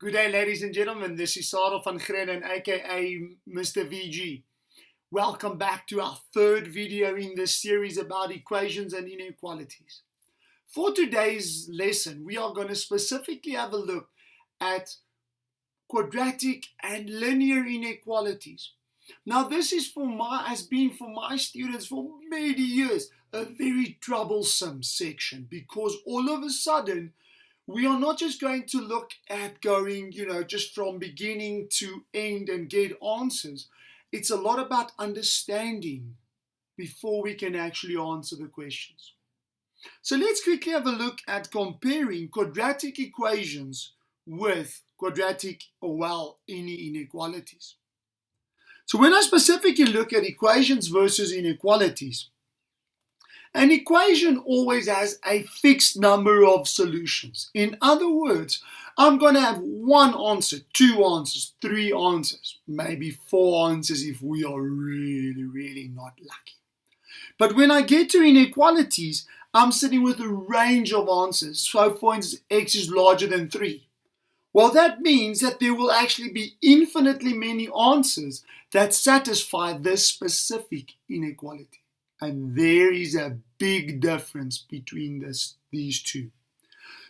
Good day, ladies and gentlemen. This is Sarel van Grenen, aka Mr. VG. Welcome back to our third video in this series about equations and inequalities. For today's lesson, we are going to specifically have a look at quadratic and linear inequalities. Now, this is has been for my students for many years a very troublesome section, because all of a sudden we are not just going to look at going, just from beginning to end and get answers. It's a lot about understanding before we can actually answer the questions. So let's quickly have a look at comparing quadratic equations with any inequalities. So when I specifically look at equations versus inequalities, an equation always has a fixed number of solutions. In other words, I'm going to have one answer, two answers, three answers, maybe four answers if we are really not lucky. But when I get to inequalities, I'm sitting with a range of answers. So for instance, x is larger than 3. Well, that means that there will actually be infinitely many answers that satisfy this specific inequality. And there is a big difference between these two.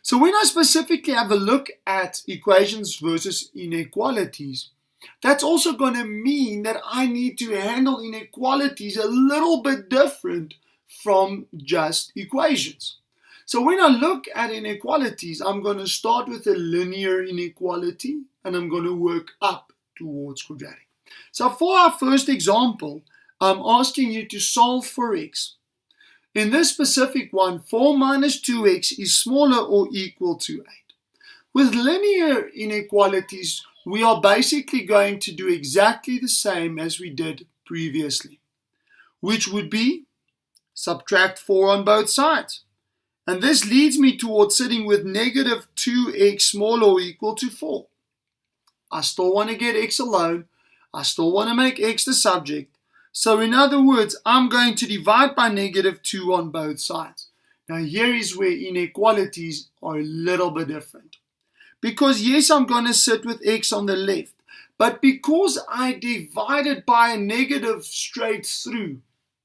So when I specifically have a look at equations versus inequalities, that's also going to mean that I need to handle inequalities a little bit different from just equations. So when I look at inequalities, I'm going to start with a linear inequality and I'm going to work up towards quadratic. So for our first example, I'm asking you to solve for x. In this specific one, 4 minus 2x is smaller or equal to 8. With linear inequalities, we are basically going to do exactly the same as we did previously, which would be subtract 4 on both sides. And this leads me towards sitting with negative 2x smaller or equal to 4. I still want to get x alone. I still want to make x the subject. So in other words, I'm going to divide by negative 2 on both sides. Now here is where inequalities are a little bit different. Because yes, I'm going to sit with x on the left. But because I divided by a negative straight through,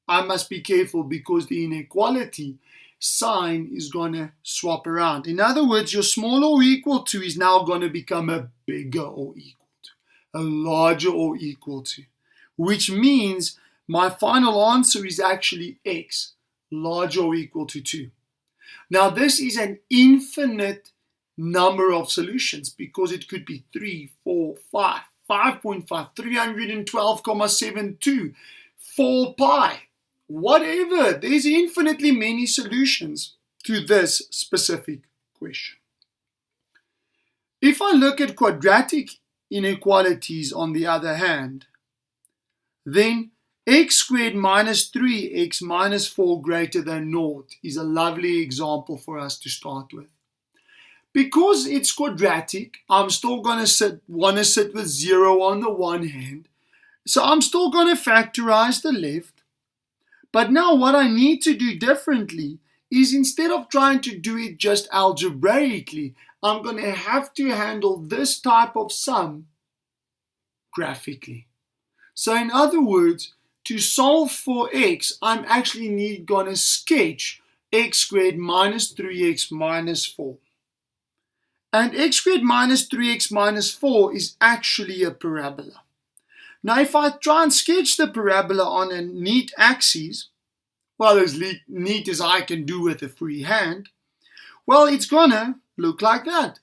I must be careful because the inequality sign is going to swap around. In other words, your smaller or equal to is now going to become a bigger or equal to, a larger or equal to, which means my final answer is actually x, larger or equal to 2. Now this is an infinite number of solutions because it could be 3, 4, 5, 5.5, 312.72, 4 pi, whatever. There's infinitely many solutions to this specific question. If I look at quadratic inequalities on the other hand, then x squared minus 3x minus 4 greater than 0 is a lovely example for us to start with. Because it's quadratic, I'm still going to want to sit with 0 on the one hand. So I'm still going to factorize the left. But now what I need to do differently is, instead of trying to do it just algebraically, I'm going to have to handle this type of sum graphically. So in other words, to solve for x, I'm actually going to sketch x squared minus 3x minus 4. And x squared minus 3x minus 4 is actually a parabola. Now if I try and sketch the parabola on a neat axis, well, as neat as I can do with a free hand, well, it's going to look like that.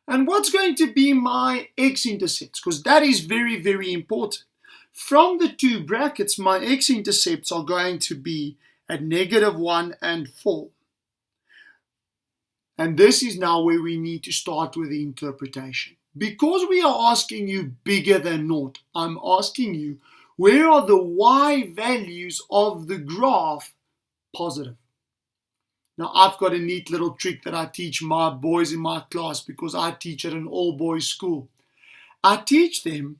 And what's going to be my x-intercepts? Because that is very important. From the two brackets, my x-intercepts are going to be at negative 1 and 4. And this is now where we need to start with the interpretation. Because we are asking you bigger than 0, I'm asking you, where are the y values of the graph positive? Now, I've got a neat little trick that I teach my boys in my class because I teach at an all-boys school. I teach them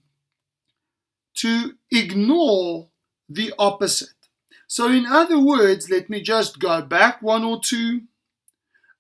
to ignore the opposite. So in other words, let me just go back 1 or 2.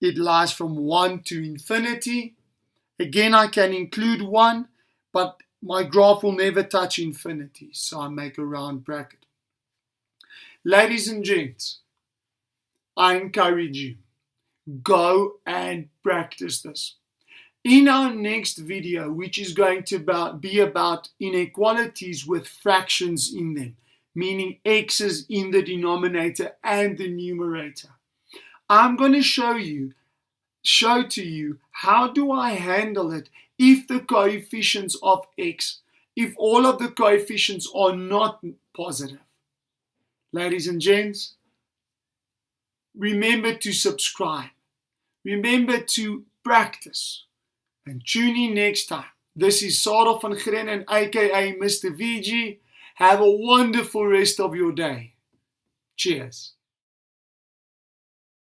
it lies from 1 to infinity. Again, I can include 1, but my graph will never touch infinity, so I make a round bracket. Ladies and gents, I encourage you, go and practice this. In our next video, which is going to be about inequalities with fractions in them, meaning x's in the denominator and the numerator, I'm going to show to you how do I handle it if the coefficients of x, if all of the coefficients are not positive. Ladies and gents, remember to subscribe. Remember to practice. And tune in next time. This is Sarah van Grennen, aka Mr. VG. Have a wonderful rest of your day. Cheers.